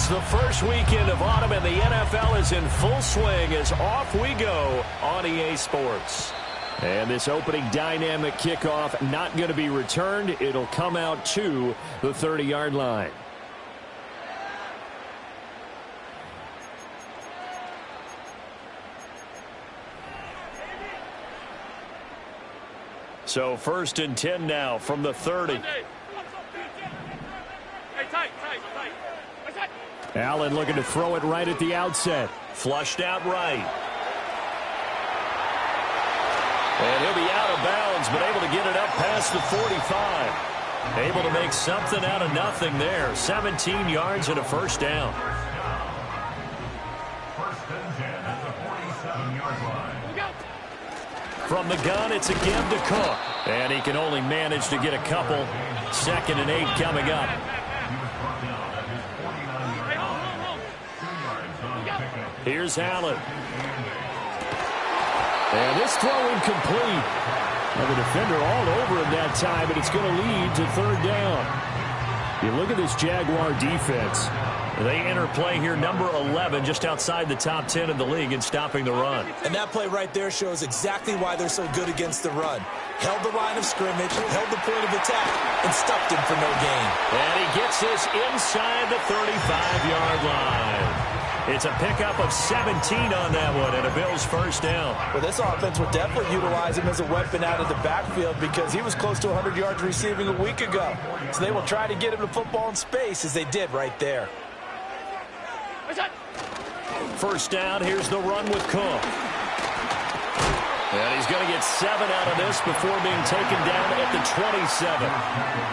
It's the first weekend of autumn, and the NFL is in full swing as off we go on EA Sports. And this opening dynamic kickoff not going to be returned. It'll come out to the 30-yard line. So 1st and 10 now from the 30. Allen looking to throw it right at the outset. Flushed out right. And he'll be out of bounds, but able to get it up past the 45. Able to make something out of nothing there. 17 yards and a first down. From the gun, it's a give to Cook. And he can only manage to get a couple. 2nd and 8 coming up. Here's Allen. And this throw incomplete. And the defender all over him that time, and it's going to lead to 3rd down. You look at this Jaguar defense. They enter play here, number 11, just outside the top 10 in the league in stopping the run. And that play right there shows exactly why they're so good against the run. Held the line of scrimmage, held the point of attack, and stuffed him for no gain. And he gets this inside the 35-yard line. It's a pickup of 17 on that one, and a Bills first down. Well, this offense will definitely utilize him as a weapon out of the backfield because he was close to 100 yards receiving a week ago. So they will try to get him the football in space, as they did right there. First down, here's the run with Cook. And he's going to get 7 out of this before being taken down at the 27.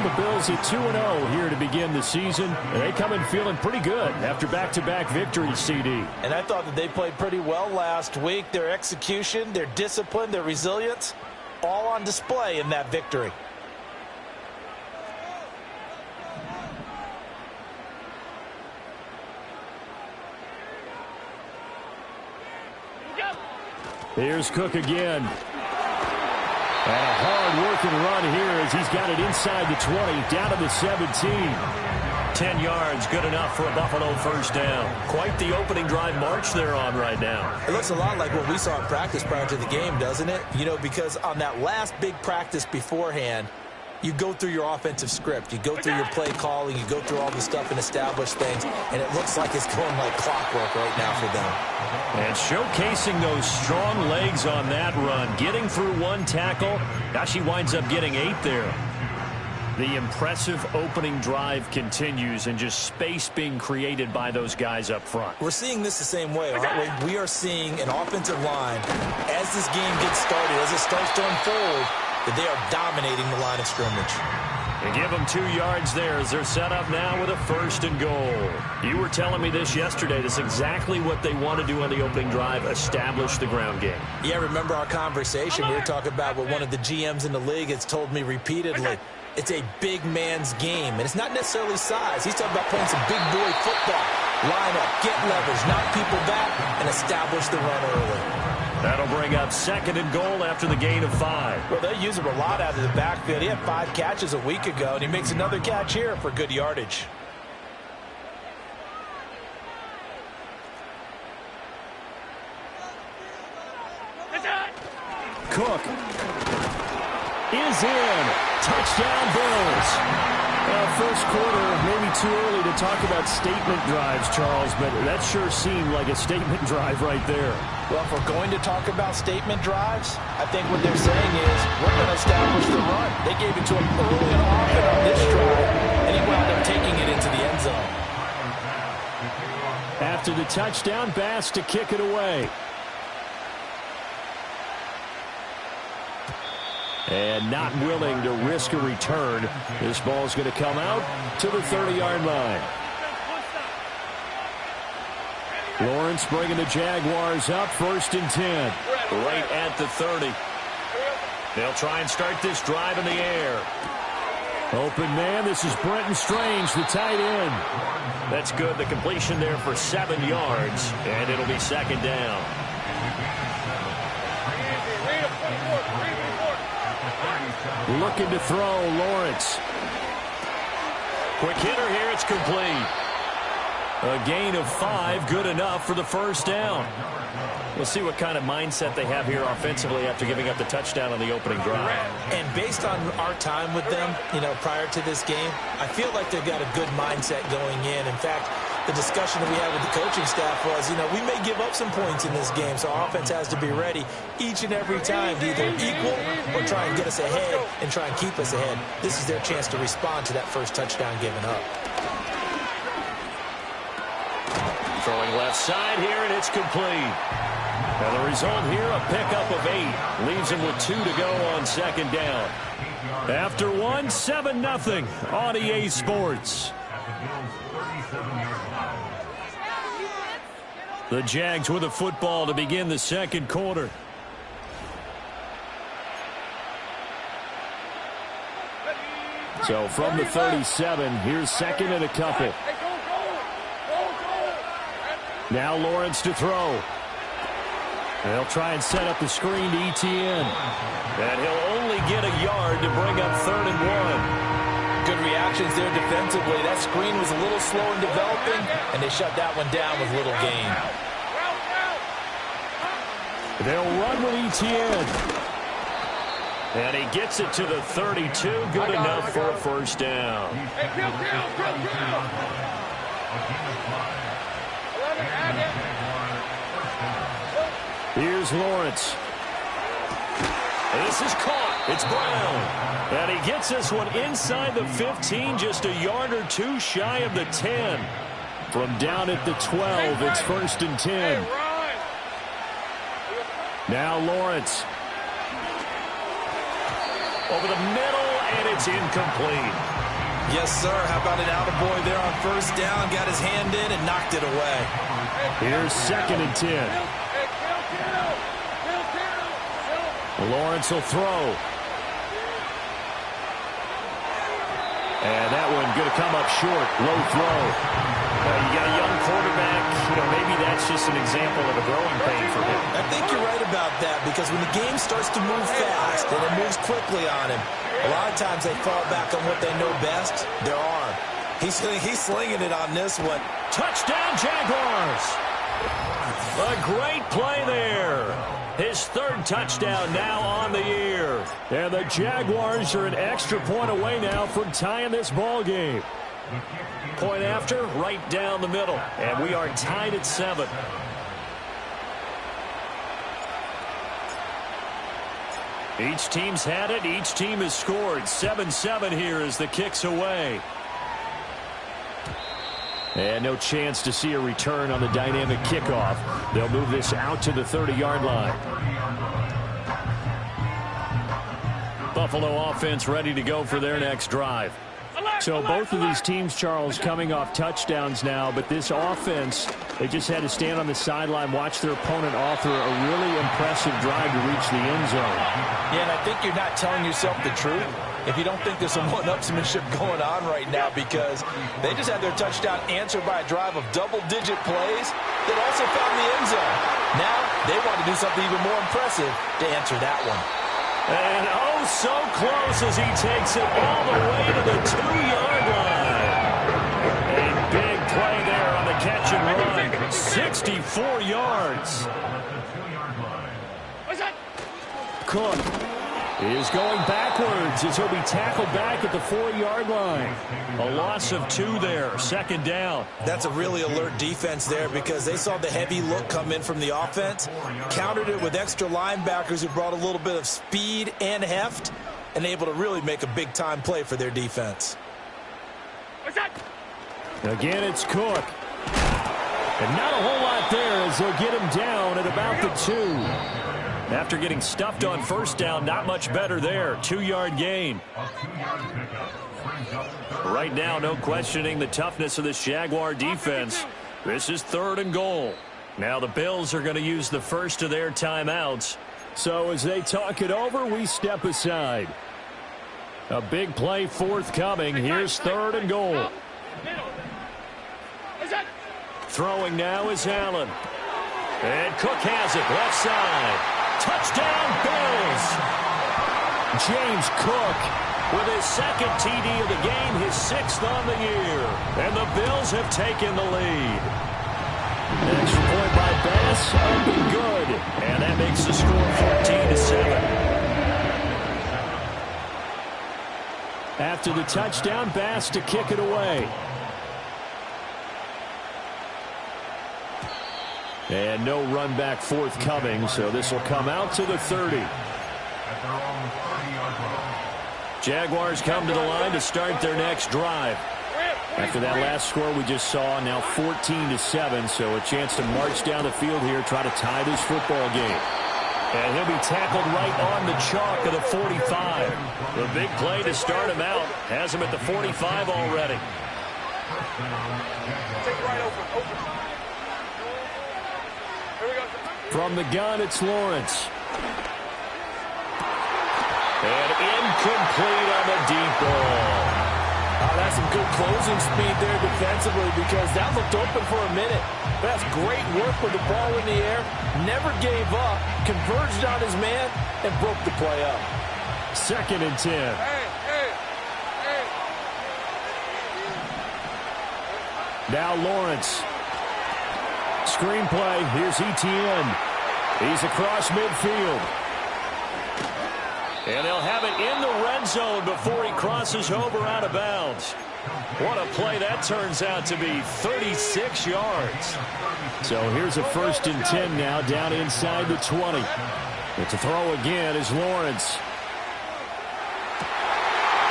The Bills at 2-0 here to begin the season. And they come in feeling pretty good after back-to-back victories, CD. And I thought that they played pretty well last week. Their execution, their discipline, their resilience, all on display in that victory. Here's Cook again. And a hard-working run here as he's got it inside the 20, down to the 17. 10 yards, good enough for a Buffalo first down. Quite the opening drive march they're on right now. It looks a lot like what we saw in practice prior to the game, doesn't it? You know, because on that last big practice beforehand, you go through your offensive script. You go through your play calling. You go through all the stuff and establish things. And it looks like it's going like clockwork right now for them. And showcasing those strong legs on that run. Getting through one tackle. Now she winds up getting 8 there. The impressive opening drive continues and just space being created by those guys up front. We're seeing this the same way, aren't we? We are seeing an offensive line, as this game gets started, as it starts to unfold, that they are dominating the line of scrimmage. They give them 2 yards there as they're set up now with a 1st and goal. You were telling me this yesterday. This is exactly what they want to do on the opening drive, establish the ground game. Yeah, remember our conversation. We were talking about what one of the GMs in the league has told me repeatedly. It's a big man's game, and it's not necessarily size. He's talking about playing some big boy football. Line up, get leverage, knock people back, and establish the run early. That'll bring up 2nd and goal after the gain of 5. Well, they use him a lot out of the backfield. He had 5 catches a week ago, and he makes another catch here for good yardage. Cook is in. Touchdown, Bills. First quarter, maybe too early to talk about statement drives, Charles, but that sure seemed like a statement drive right there. Well, if we're going to talk about statement drives, I think what they're saying is we're going to establish the run. They gave it to him early and often on this drive, and he wound up taking it into the end zone. After the touchdown, Bass to kick it away. And not willing to risk a return. This ball's going to come out to the 30-yard line. Lawrence bringing the Jaguars up, 1st and 10. Right at the 30. They'll try and start this drive in the air. Open man, this is Brenton Strange, the tight end. That's good. The completion there for 7 yards, and it'll be 2nd down. Looking to throw, Lawrence. Quick hitter here, it's complete. A gain of 5, good enough for the first down. We'll see what kind of mindset they have here offensively after giving up the touchdown on the opening drive. And based on our time with them, prior to this game, I feel like they've got a good mindset going in. In fact, the discussion that we had with the coaching staff was, we may give up some points in this game, so our offense has to be ready each and every time to either equal or try and get us ahead and try and keep us ahead. This is their chance to respond to that first touchdown given up. Throwing left side here, and it's complete. And the result here, a pickup of 8. Leaves him with 2 to go on second down. After 1, 7-0 on EA Sports. The Jags with the football to begin the second quarter. So from the 37, here's second and a couple. Now Lawrence to throw. They'll try and set up the screen to ETN. And he'll only get a yard to bring up 3rd and 1. Good reactions there defensively. That screen was a little slow in developing, and they shut that one down with little gain. They'll run with ETN. And he gets it to the 32. Good enough for a first down. Here's Lawrence. This is caught. It's Brown. And he gets this one inside the 15, just a yard or 2 shy of the 10. From down at the 12, it's 1st and 10. Now Lawrence. Over the middle, and it's incomplete. Yes, sir. How about an attaboy there on first down? Got his hand in and knocked it away. Here's 2nd and 10. Lawrence will throw. And that one going to come up short. Low throw. You got a young quarterback. Maybe that's just an example of a growing pain for him. I think you're right about that, because when the game starts to move fast and it moves quickly on him, a lot of times they fall back on what they know best, their arm. He's slinging it on this one. Touchdown, Jaguars! A great play there. His 3rd touchdown now on the year. And the Jaguars are an extra point away now from tying this ball game. Point after, right down the middle. And we are tied at 7. Each team's had it. Each team has scored. 7-7 here as the kick's away. And no chance to see a return on the dynamic kickoff. They'll move this out to the 30-yard line. Buffalo offense ready to go for their next drive. So both of these teams, Charles, coming off touchdowns now, but this offense, they just had to stand on the sideline, watch their opponent author a really impressive drive to reach the end zone. Yeah, and I think you're not telling yourself the truth if you don't think there's some one-upsmanship going on right now, because they just had their touchdown answered by a drive of double-digit plays that also found the end zone. Now they want to do something even more impressive to answer that one. And oh, so close as he takes it all the way to the 2-yard line. A big play there on the catch and run. 64 yards. Cook is going backwards as he'll be tackled back at the 4-yard line. A loss of 2 there, 2nd down. That's a really alert defense there, because they saw the heavy look come in from the offense, countered it with extra linebackers who brought a little bit of speed and heft, and able to really make a big-time play for their defense. Again, it's Cook. And not a whole lot there as they'll get him down at about the 2. After getting stuffed on first down, not much better there. 2-yard gain. Right now, no questioning the toughness of this Jaguar defense. This is 3rd and goal. Now the Bills are going to use the first of their timeouts. So as they talk it over, we step aside. A big play forthcoming. Here's 3rd and goal. Throwing now is Allen. And Cook has it left side. Touchdown, Bills! James Cook with his second TD of the game, his 6th on the year. And the Bills have taken the lead. An extra point by Bass, up and good. And that makes the score 14-7. After the touchdown, Bass to kick it away. And no run back forthcoming, so this will come out to the 30. Jaguars come to the line to start their next drive. After that last score we just saw, now 14-7, so a chance to march down the field here, try to tie this football game. And he'll be tackled right on the chalk of the 45. The big play to start him out has him at the 45 already. From the gun, it's Lawrence. And incomplete on the deep ball. Oh, that's some good closing speed there defensively because that looked open for a minute. That's great work with the ball in the air. Never gave up, converged on his man, and broke the play up. 2nd and 10. Now Lawrence. Screen play. Here's Etienne. He's across midfield. And they'll have it in the red zone before he crosses over out of bounds. What a play that turns out to be, 36 yards. So here's a 1st and 10 now, down inside the 20. But to throw again is Lawrence.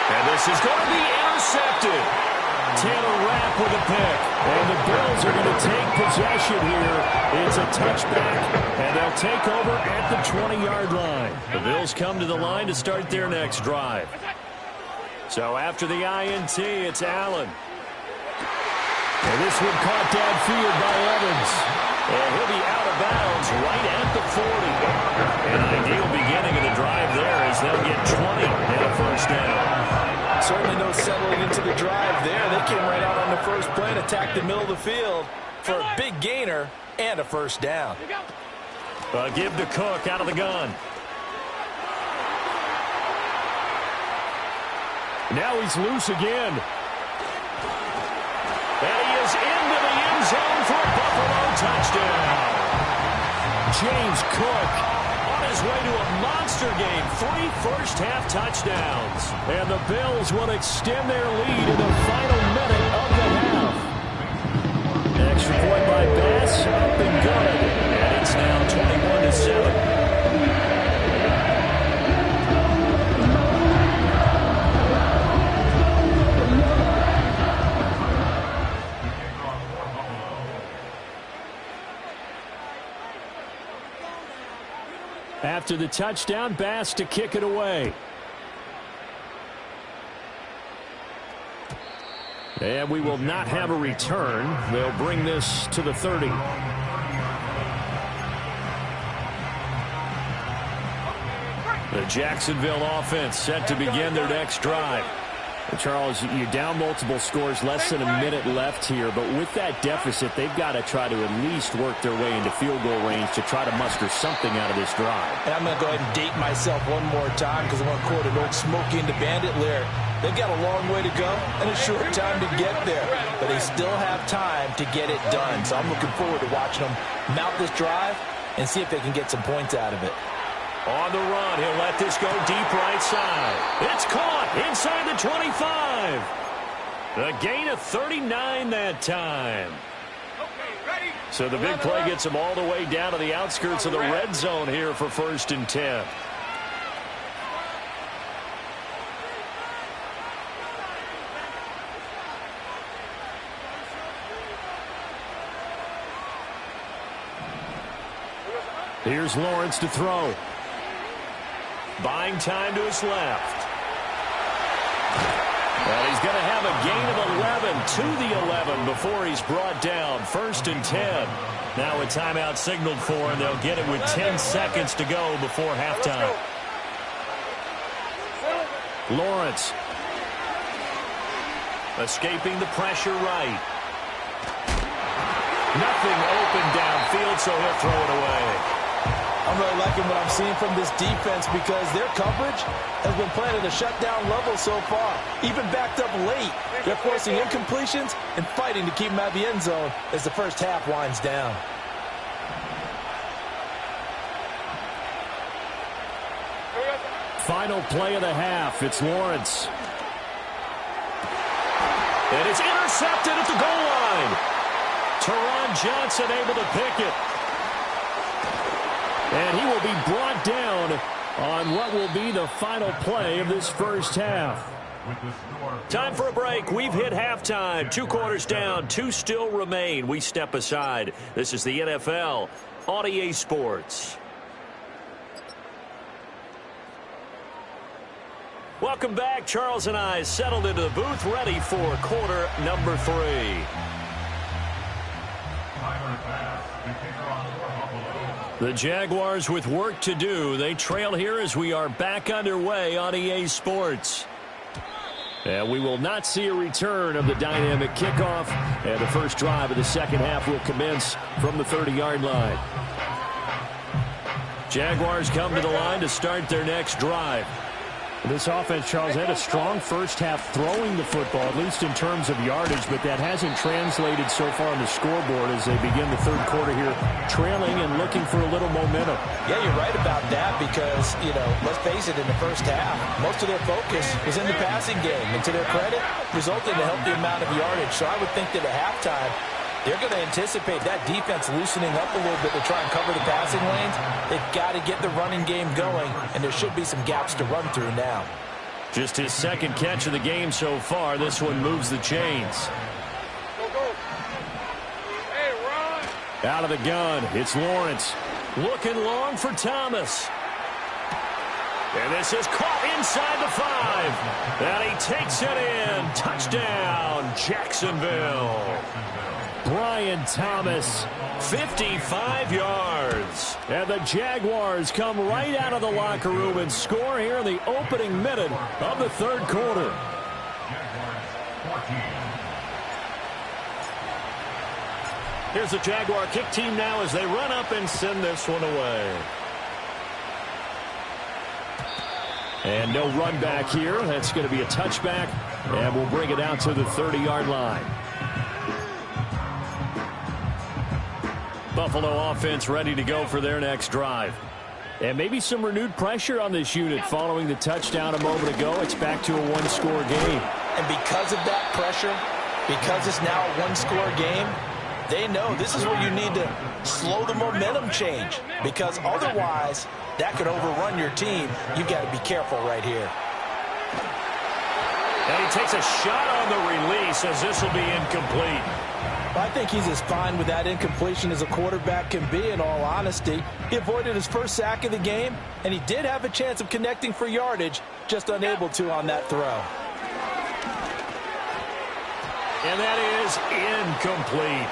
And this is going to be intercepted. Taylor Rapp with a pick. And the Bills are going to take possession here. It's a touchback, and they'll take over at the 20-yard line. The Bills come to the line to start their next drive. So after the INT, it's Allen. And this one caught downfield by Evans. And he'll be out of bounds right at the 40. An ideal beginning of the drive there as they'll get 20 and a 1st down. Certainly no settling into the drive there. They came right out on the first play and attacked the middle of the field for a big gainer and a 1st down. Give to Cook out of the gun. Now he's loose again. And he is into the end zone for a Buffalo touchdown. James Cook on his way to a monster game. 3 first-half touchdowns. And the Bills will extend their lead in the final minute of the half. An extra point by Bass, up and good. And it's now 21-7. After the touchdown, Bass to kick it away. And we will not have a return. They'll bring this to the 30. The Jacksonville offense set to begin their next drive. Charles, you're down multiple scores, less than a minute left here, but with that deficit, they've got to try to at least work their way into field goal range to try to muster something out of this drive. And I'm going to go ahead and date myself one more time because I want to quote an old Smokey and the Bandit lyric. They've got a long way to go and a short time to get there, but they still have time to get it done. So I'm looking forward to watching them mount this drive and see if they can get some points out of it. On the run, he'll let this go deep right side. It's caught inside the 25. The gain of 39 that time. So the big play gets him all the way down to the outskirts of the red zone here for 1st and 10. Here's Lawrence to throw. Buying time to his left. And he's going to have a gain of 11 to the 11 before he's brought down. 1st and 10. Now a timeout signaled for, and they'll get it with 10 seconds to go before halftime. Lawrence. Escaping the pressure right. Nothing open downfield, so he'll throw it away. I'm really liking what I'm seeing from this defense because their coverage has been playing at a shutdown level so far. Even backed up late, they're forcing incompletions and fighting to keep them out of the end zone as the first half winds down. Final play of the half. It's Lawrence. And it's intercepted at the goal line. Teron Johnson able to pick it. And he will be brought down on what will be the final play of this first half. Time for a break. We've hit halftime. 2 quarters down. 2 still remain. We step aside. This is the NFL on EA Sports. Welcome back. Charles and I settled into the booth, ready for quarter number 3. The Jaguars with work to do. They trail here as we are back underway on EA Sports. And we will not see a return of the dynamic kickoff. And the first drive of the second half will commence from the 30-yard line. Jaguars come to the line to start their next drive. This offense, Charles, had a strong first half throwing the football, at least in terms of yardage, but that hasn't translated so far on the scoreboard as they begin the third quarter here, trailing and looking for a little momentum. Yeah, you're right about that because, let's face it, in the first half, most of their focus was in the passing game. And to their credit, resulted in a healthy amount of yardage. So I would think that at halftime, they're going to anticipate that defense loosening up a little bit to try and cover the passing lanes. They've got to get the running game going, and there should be some gaps to run through now. Just his second catch of the game so far. This one moves the chains. Hey, run. Out of the gun, it's Lawrence. Looking long for Thomas. And this is caught inside the 5. And he takes it in. Touchdown, Jacksonville. Brian Thomas, 55 yards. And the Jaguars come right out of the locker room and score here in the opening minute of the third quarter. Here's the Jaguar kick team now as they run up and send this one away. And no run back here. That's going to be a touchback, and we'll bring it out to the 30-yard line. Buffalo offense ready to go for their next drive. And maybe some renewed pressure on this unit following the touchdown a moment ago. It's back to a one-score game. And because of that pressure, because it's now a one-score game, they know this is where you need to slow the momentum change. Because otherwise, that could overrun your team. You've got to be careful right here. And he takes a shot on the release as this will be incomplete. I think he's as fine with that incompletion as a quarterback can be, in all honesty. He avoided his first sack of the game, and he did have a chance of connecting for yardage, just unable to on that throw. And that is incomplete.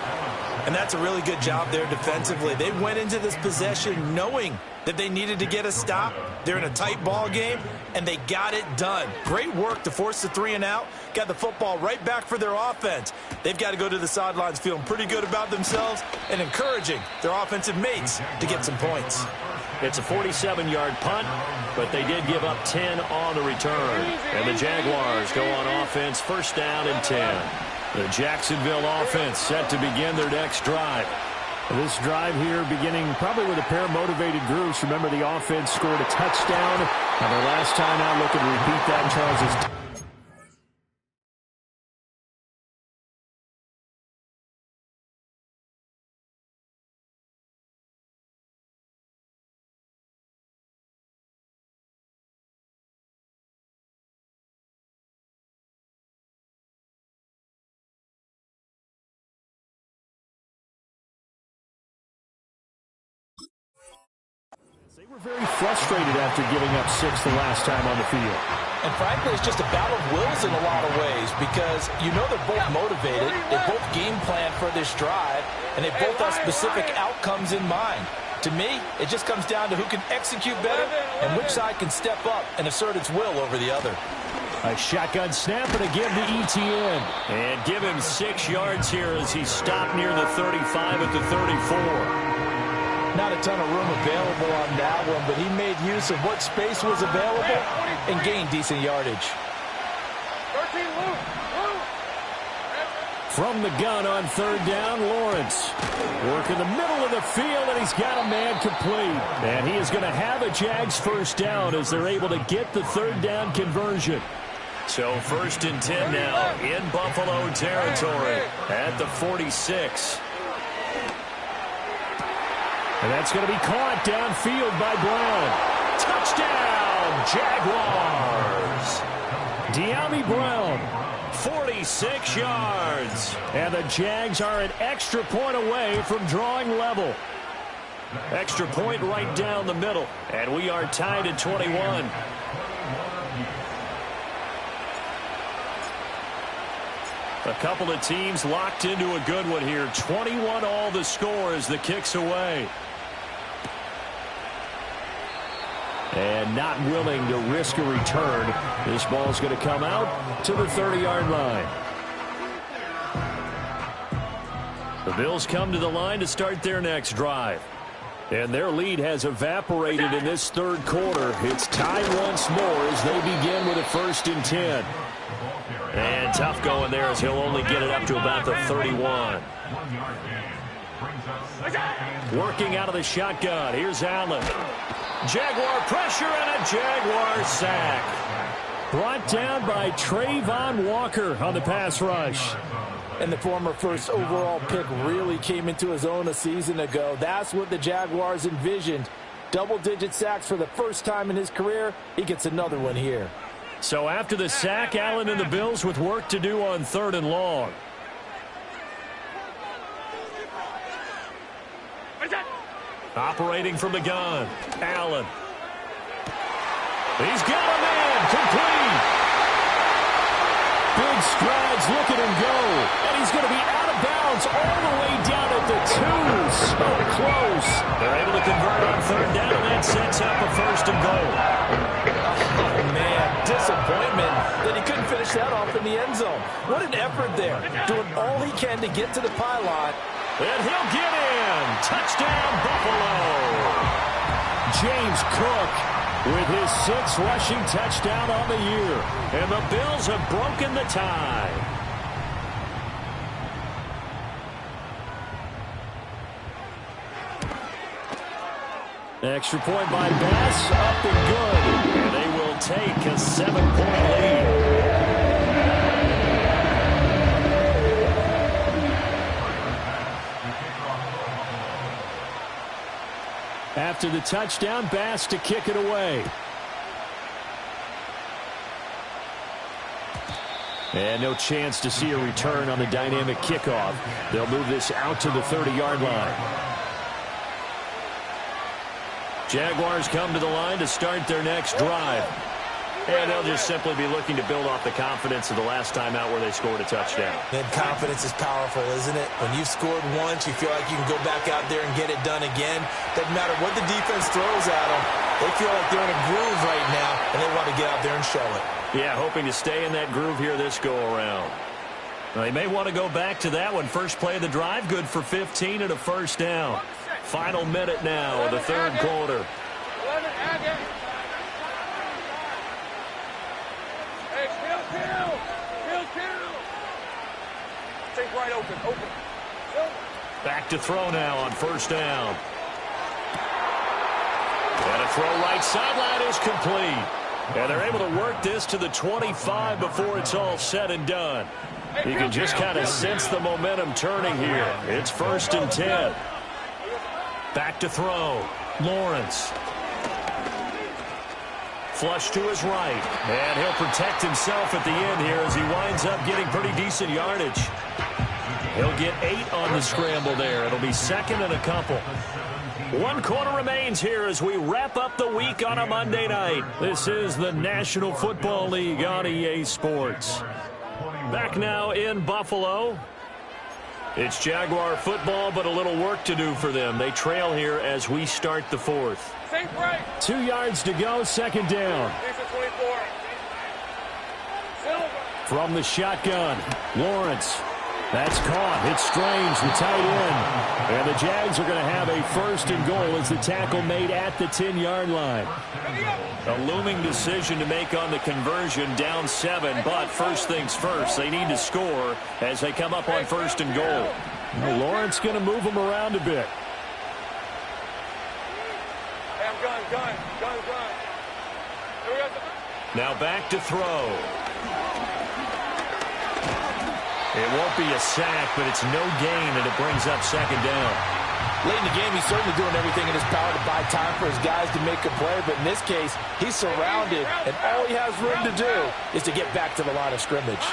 And that's a really good job there defensively. They went into this possession knowing that they needed to get a stop. They're in a tight ball game, and they got it done. Great work to force the 3 and out. Got the football right back for their offense. They've got to go to the sidelines feeling pretty good about themselves and encouraging their offensive mates to get some points. It's a 47-yard punt, but they did give up 10 on the return. And the Jaguars go on offense, first down and 10. The Jacksonville offense set to begin their next drive. This drive here beginning probably with a pair of motivated groups. Remember, the offense scored a touchdown. And their last time out, looking to repeat that, Charles, is they were very frustrated after giving up 6 the last time on the field. And frankly, it's just a battle of wills in a lot of ways because they're both motivated. They both game plan for this drive, and they both have specific outcomes in mind. To me, it just comes down to who can execute better and which side can step up and assert its will over the other. A shotgun snap and a give to ETN. And give him 6 yards here as he stopped near the 35 at the 34. Not a ton of room available on that one, but he made use of what space was available and gained decent yardage. From the gun on third down, Lawrence. Work in the middle of the field, and he's got a man complete. And he is going to have a Jags first down as they're able to get the third down conversion. So 1st and 10 now in Buffalo territory at the 46. And that's going to be caught downfield by Brown. Touchdown, Jaguars. De'Ami Brown. 46 yards. And the Jags are an extra point away from drawing level. Extra point right down the middle. And we are tied at 21. A couple of teams locked into a good one here. 21 all the score as the kick's away. And not willing to risk a return. This ball's going to come out to the 30-yard line. The Bills come to the line to start their next drive. And their lead has evaporated in this third quarter. It's tied once more as they begin with a 1st and 10. And tough going there as he'll only get it up to about the 31. Working out of the shotgun. Here's Allen. Jaguar pressure and a Jaguar sack. Brought down by Trayvon Walker on the pass rush. And the former first overall pick really came into his own a season ago. That's what the Jaguars envisioned. Double-digit sacks for the first time in his career. He gets another one here. So after the sack, Allen and the Bills with work to do on 3rd and long. Operating from the gun, Allen. He's got a man, complete. Big strides, look at him go. And he's going to be out of bounds all the way down at the 2. So close. They're able to convert on 3rd down, and that sets up a 1st and goal. Oh, man, disappointment that he couldn't finish that off in the end zone. What an effort there, doing all he can to get to the pylon. And he'll get in. Touchdown, Buffalo. James Cook with his 6th rushing touchdown on the year. And the Bills have broken the tie. Extra point by Bass, up and good. And they will take a 7-point lead. After the touchdown, Bass to kick it away. And no chance to see a return on the dynamic kickoff. They'll move this out to the 30-yard line. Jaguars come to the line to start their next drive. And they'll just simply be looking to build off the confidence of the last time out where they scored a touchdown. And confidence is powerful, isn't it? When you've scored once, you feel like you can go back out there and get it done again. Doesn't matter what the defense throws at them. They feel like they're in a groove right now, and they want to get out there and show it. Yeah, hoping to stay in that groove here this go-around. Well, they may want to go back to that one. First play of the drive, good for 15 and a 1st down. Final minute now of the 3rd quarter. Right open. Back to throw now on 1st down. And a throw right sideline is complete. And they're able to work this to the 25 before it's all said and done. You can just kind of sense the momentum turning here. It's 1st and 10. Back to throw. Lawrence. Flush to his right. And he'll protect himself at the end here as he winds up getting pretty decent yardage. He'll get 8 on the scramble there. It'll be 2nd and a couple. 1 quarter remains here as we wrap up the week on a Monday night. This is the National Football League on EA Sports. Back now in Buffalo. It's Jaguar football, but a little work to do for them. They trail here as we start the 4th. 2 yards to go, 2nd down. From the shotgun, Lawrence. That's caught. It's Strange, the tight end. And the Jags are going to have a 1st and goal as the tackle made at the 10-yard line. A looming decision to make on the conversion, down 7. But first things first, they need to score as they come up on 1st and goal. Well, Lawrence going to move them around a bit. Hey, I'm gun. Here we go. Now back to throw. It won't be a sack, but it's no gain, and it brings up 2nd down. Late in the game, he's certainly doing everything in his power to buy time for his guys to make a play, but in this case, he's surrounded, and all he has room to do is to get back to the line of scrimmage.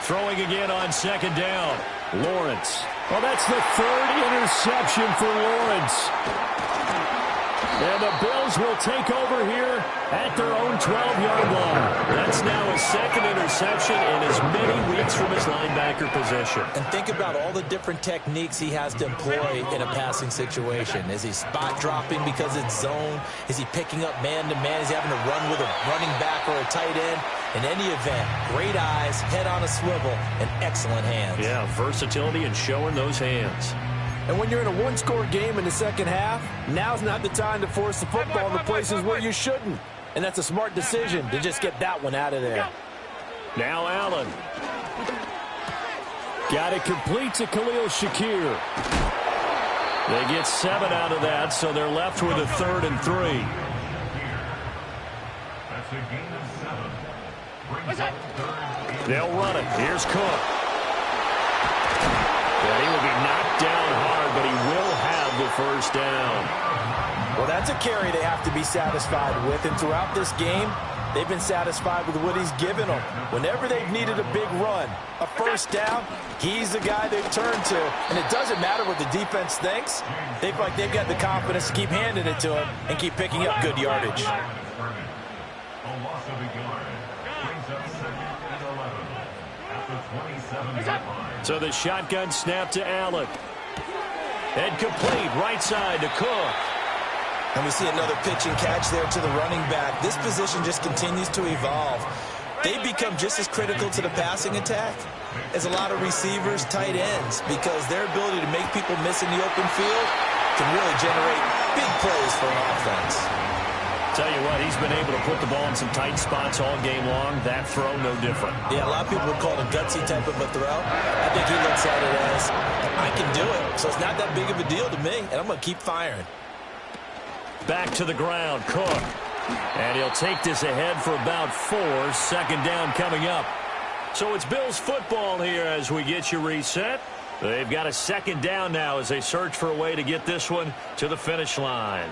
Throwing again on 2nd down. Lawrence. Well, that's the 3rd interception for Lawrence. And the Bills will take over here at their own 12-yard line. That's now his 2nd interception in as many weeks from his linebacker position. And think about all the different techniques he has to employ in a passing situation. Is he spot dropping because it's zone? Is he picking up man-to-man? Is he having to run with a running back or a tight end? In any event, great eyes, head on a swivel, and excellent hands. Yeah, versatility and showing those hands. And when you're in a one-score game in the second half, now's not the time to force the football in the places where you shouldn't. And that's a smart decision to just get that one out of there. Now Allen. Got it complete to Khalil Shakir. They get 7 out of that, so they're left with a 3rd and 3. They'll run it. Here's Cook. And he will be knocked down hard, but he will have the 1st down. Well, that's a carry they have to be satisfied with. And throughout this game, they've been satisfied with what he's given them. Whenever they've needed a big run, a 1st down, he's the guy they've turned to. And it doesn't matter what the defense thinks. They feel like they've got the confidence to keep handing it to him and keep picking up good yardage. So the shotgun snap to Allen. And complete, right side to Cook. And we see another pitch and catch there to the running back. This position just continues to evolve. They become just as critical to the passing attack as a lot of receivers, tight ends, because their ability to make people miss in the open field can really generate big plays for an offense. Tell you what, he's been able to put the ball in some tight spots all game long. That throw, no different. Yeah, a lot of people would call it a gutsy type of a throw. I think he looks at it as, I can do it, so it's not that big of a deal to me, and I'm going to keep firing. Back to the ground, Cook. And he'll take this ahead for about 4. 2nd down coming up. So it's Bills football here as we get you reset. They've got a 2nd down now as they search for a way to get this one to the finish line.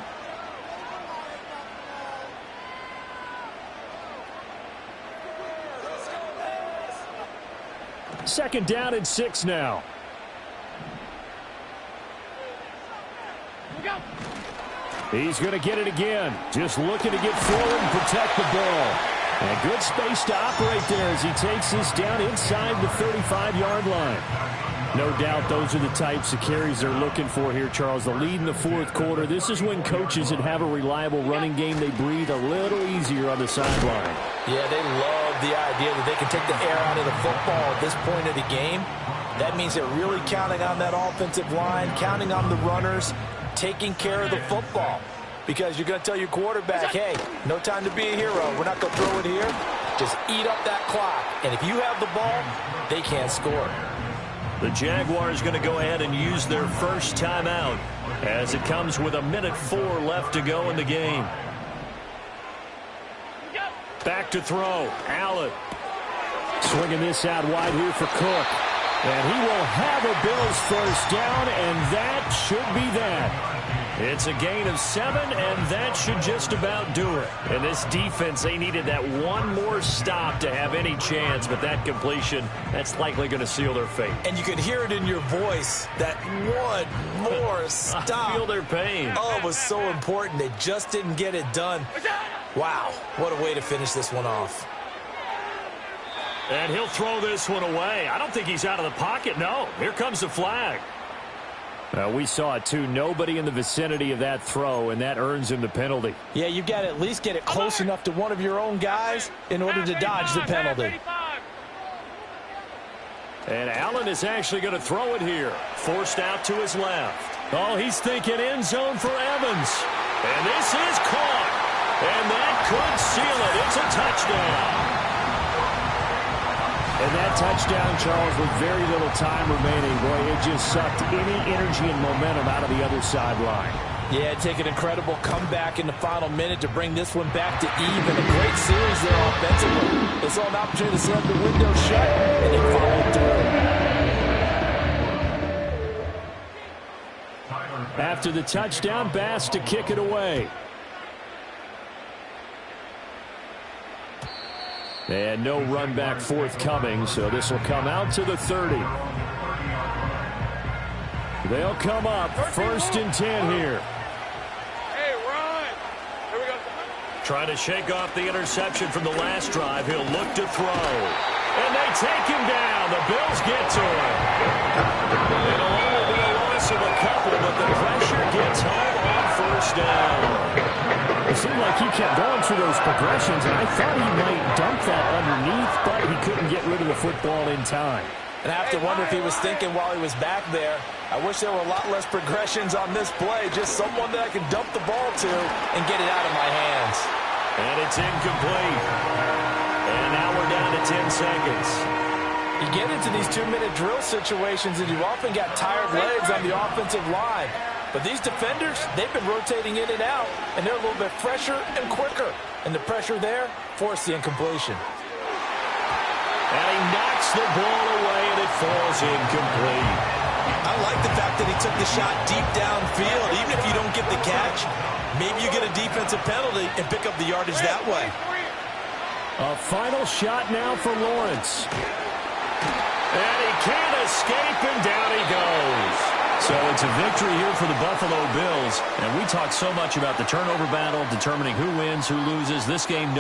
Second down and 6 now. He's going to get it again. Just looking to get forward and protect the ball. And good space to operate there as he takes this down inside the 35-yard line. No doubt those are the types of carries they're looking for here, Charles. The lead in the 4th quarter. This is when coaches that have a reliable running game, they breathe a little easier on the sideline. Yeah, they love the idea that they can take the air out of the football at this point of the game. That means they're really counting on that offensive line, counting on the runners, taking care of the football. Because you're going to tell your quarterback, hey, no time to be a hero. We're not going to throw it here. Just eat up that clock. And if you have the ball, they can't score. The Jaguars going to go ahead and use their first timeout as it comes with 1:04 left to go in the game. Back to throw. Allen. Swinging this out wide here for Cook. And he will have a Bills 1st down, and that should be that. It's a gain of 7, and that should just about do it. And this defense, they needed that one more stop to have any chance, but that completion, that's likely going to seal their fate. And you could hear it in your voice, that one more stop. I feel their pain. Oh, it was so important. They just didn't get it done. Wow, what a way to finish this one off. And he'll throw this one away. I don't think he's out of the pocket, no. Here comes the flag. We saw it, too. Nobody in the vicinity of that throw, and that earns him the penalty. Yeah, you've got to at least get it close enough to one of your own guys in order to dodge the penalty. And Allen is actually going to throw it here. Forced out to his left. Oh, he's thinking end zone for Evans. And this is caught. And that could seal it. It's a touchdown. And that touchdown, Charles, with very little time remaining, boy, it just sucked any energy and momentum out of the other sideline. Yeah, take an incredible comeback in the final minute to bring this one back to even. A great series there offensively. They saw an opportunity to slam the window shut, and they followed through. After the touchdown, Bass to kick it away. And no run back forthcoming, so this will come out to the 30. They'll come up 1st and 10 here. Hey, run. Here we go. Trying to shake off the interception from the last drive. He'll look to throw. And they take him down. The Bills get to him. It'll only be a loss of a couple, but the pressure gets home on 1st down. It seemed like he kept going through those progressions, and I thought he might dump that underneath, but he couldn't get rid of the football in time. And I have to wonder if he was thinking while he was back there, I wish there were a lot less progressions on this play, just someone that I can dump the ball to and get it out of my hands. And it's incomplete. And now we're down to 10 seconds. You get into these 2-minute drill situations, and you often got tired legs on the offensive line. But these defenders, they've been rotating in and out, and they're a little bit fresher and quicker. And the pressure there forced the incompletion. And he knocks the ball away, and it falls incomplete. I like the fact that he took the shot deep downfield. Even if you don't get the catch, maybe you get a defensive penalty and pick up the yardage that way. A final shot now for Lawrence. And he can't escape, and down he goes. So it's a victory here for the Buffalo Bills. And we talk so much about the turnover battle, determining who wins, who loses. This game, no